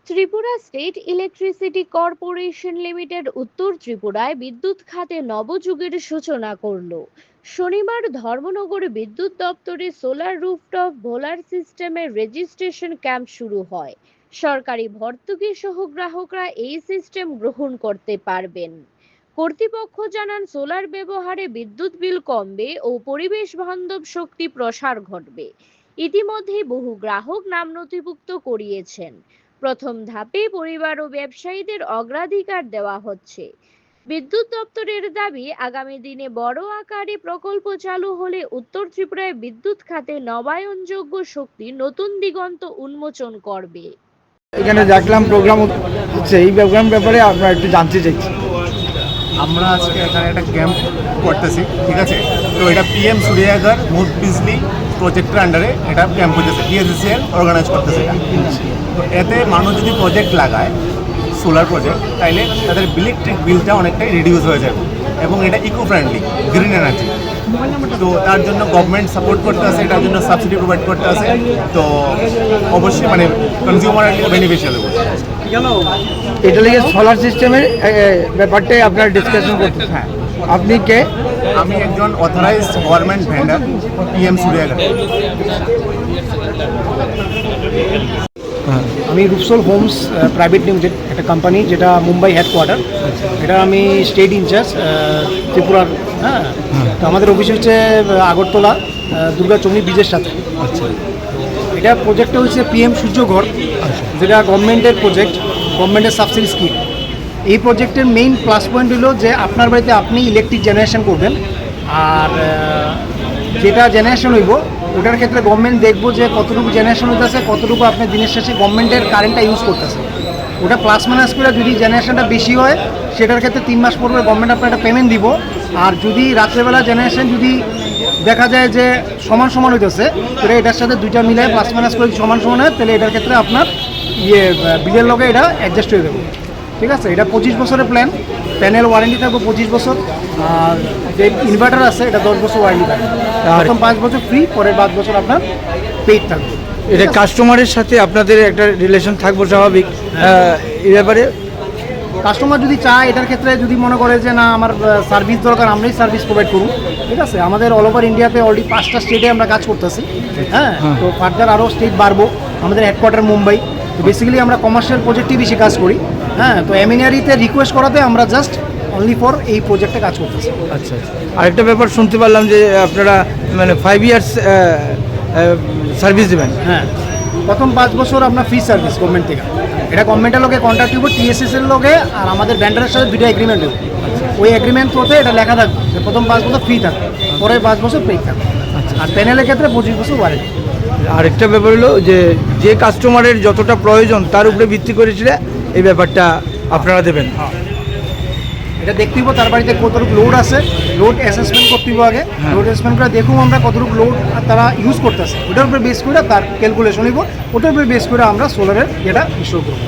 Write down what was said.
Tripura state electricity corporation limited উত্তর ত্রিপুরায় বিদ্যুৎ খাতে নবযুগের সূচনা করল। শনিবার ধর্মনগর বিদ্যুৎ দপ্তরে সোলার রুফটপ বোলার সিস্টেমের রেজিস্ট্রেশন ক্যাম্প শুরু হয়। সরকারি ভর্তুকি সহ গ্রাহকরা এই সিস্টেম গ্রহণ করতে পারবেন। কর্তৃপক্ষ জানান, সোলার ব্যবহারে বিদ্যুৎ বিল কমবে ও পরিবেশ বান্ধব শক্তি প্রসার ঘটবে। ইতিমধ্যে বহু গ্রাহক নাম নথিভুক্ত করিয়েছেন। প্রথম ধাপে পরিবার ও ব্যবসায়ীদের অগ্রাধিকার দেওয়া হচ্ছে। বিদ্যুৎ দপ্তরের দাবি, আগামী দিনে বড় আকারে প্রকল্প চালু হলে উত্তর ত্রিপুরায় বিদ্যুৎ খাতে নবায়নযোগ্য শক্তি নতুন দিগন্ত উন্মোচন করবে। এখানে দেখলাম প্রোগ্রাম হচ্ছে, এই প্রোগ্রাম ব্যাপারে আমরা একটু জানতে চাইছি। আমরা আজকে এখানে একটা ক্যাম্প করতেছি, ঠিক আছে। তো এটা পিএম সূর্যাঘর মুড বিজলি প্রজেক্টের আন্ডারে এটা ক্যাম্প হতেছে, পিএসসিএল অর্গানাইজ করতেছে এটা। তো এতে মানুষ যদি প্রজেক্ট লাগায় সোলার প্রজেক্ট, তাইলে তাদের ইলেকট্রিক বিলটা অনেকটাই রিডিউস হয়ে যাবে এবং এটা ইকো ফ্রেন্ডলি, গ্রিন এনার্জি। তো তার জন্য গভর্নমেন্ট সাপোর্ট করতে আছে, এটার জন্য সাবসিডি প্রোভাইড করতে আছে। তো অবশ্যই মানে কনজিউমার বেনিফিশিয়াল হবে। এটা লিগে সোলার সিস্টেমের ব্যাপারটাই আপনারা ডিসকাশন করতে। হ্যাঁ, আপনি কে? আমি একজন অথরাইজড গভর্নমেন্ট ভেন্ডার, পিএম সূর্যাঘর। আমি রুপসোল হোমস প্রাইভেট লিমিটেড একটা কোম্পানি, যেটা মুম্বাই হেডকোয়ার্টার। এটা আমি স্টেট ইনচার্জ ত্রিপুরার। হ্যাঁ, তো আমাদের অফিস হচ্ছে আগরতলা দুর্গাচৌমুহনী ব্রিজের সাথে। আচ্ছা, এটা প্রজেক্টটা হচ্ছে পিএম সূর্যঘর, যেটা গভর্নমেন্টের প্রজেক্ট, গভর্নমেন্টের সাবসিডি স্কিম। এই প্রজেক্টের মেইন প্লাস পয়েন্ট হলো যে আপনার বাড়িতে আপনি ইলেকট্রিক জেনারেশন করবেন, আর যেটা জেনারেশন হইব ওটার ক্ষেত্রে গভর্নমেন্ট দেখবো যে কতটুকু জেনারেশন হইতেছে, কতটুকু আপনি দিনের শেষে গভর্নমেন্টের কারেন্টটা ইউজ করতেছে। ওটা প্লাস মাইনাস করে যদি জেনারেশনটা বেশি হয়, সেটার ক্ষেত্রে 3 মাস পর গভর্নমেন্ট আপনার একটা পেমেন্ট দিব। আর যদি রাত্রেবেলা জেনারেশন যদি দেখা যায় যে সমান সমান হইতেছে, তাহলে এটার সাথে দুইটা মিলে প্লাস মাইনাস করে সমান সমান হয়, তাহলে এটার ক্ষেত্রে আপনার বিলের লগে এটা অ্যাডজাস্ট হয়ে দেবো। ঠিক আছে, এটা 25 বছরের প্ল্যান। প্যানেল ওয়ারেন্টি থাকবে 25 বছর, আর যে ইনভার্টার আছে এটা 10 বছর ওয়ারেন্টি থাকবে। প্রথম 5 বছর ফ্রি, পরের 5 বছর আপনার পেইড থাকবে। এটা কাস্টমারের সাথে আপনাদের একটা রিলেশন থাকবে স্বাভাবিক। এই ব্যাপারে কাস্টমার যদি চায়, এটার ক্ষেত্রে যদি মনে করে যে না আমার সার্ভিস দরকার, আমরাই সার্ভিস প্রোভাইড করুন। ঠিক আছে, আমাদের অল ওভার ইন্ডিয়াতে অলরেডি 5টা স্টেটে আমরা কাজ করতেছি। হ্যাঁ, তো ফার্দার আরও স্টেট বাড়বো। আমাদের হেডকোয়ার্টার মুম্বাই। তো বেসিক্যালি আমরা কমার্শিয়াল প্রজেক্টই বেশি কাজ করি। হ্যাঁ, তো এমএনআরিতে রিকোয়েস্ট করাতে আমরা জাস্ট অনলি ফর এই প্রজেক্টে কাজ করতেছি। আচ্ছা, আরেকটা ব্যাপার শুনতে পারলাম যে আপনারা মানে 5 ইয়ার্স সার্ভিস দেবেন। হ্যাঁ, প্রথম 5 বছর আপনার ফ্রি সার্ভিস গভর্নমেন্ট থেকে। এটা গভর্নমেন্টের লোকে কন্ট্রাক্ট দিব, টিএসএসের লোকে, আর আমাদের ব্যান্ডারের সাথে 2টা এগ্রিমেন্ট হবে। ওই এগ্রিমেন্ট হতে এটা লেখা থাকবে যে প্রথম 5 বছর ফ্রি থাকবে, পরের 5 বছর পেইড থাকবে। আর প্যানেলের ক্ষেত্রে 25 বছর ওয়ারেন্টি। আরেকটা ব্যাপার হলো যে কাস্টমারের যতটা প্রয়োজন তার উপরে ভিত্তি করেছিল এই ব্যাপারটা আপনারা দেবেন। এটা দেখতে হইব তার বাড়িতে কতটুকু লোড আছে, লোড অ্যাসেসমেন্ট করতে হইব আগে। লোড অ্যাসেসমেন্ট করে দেখুন আমরা কতটুকু লোড তারা ইউজ করতেছে, ওটার উপরে বেস করে তার ক্যালকুলেশন হইব, ওটার উপরে বেস করে আমরা সোলারের এটা ইনস্টল করবো।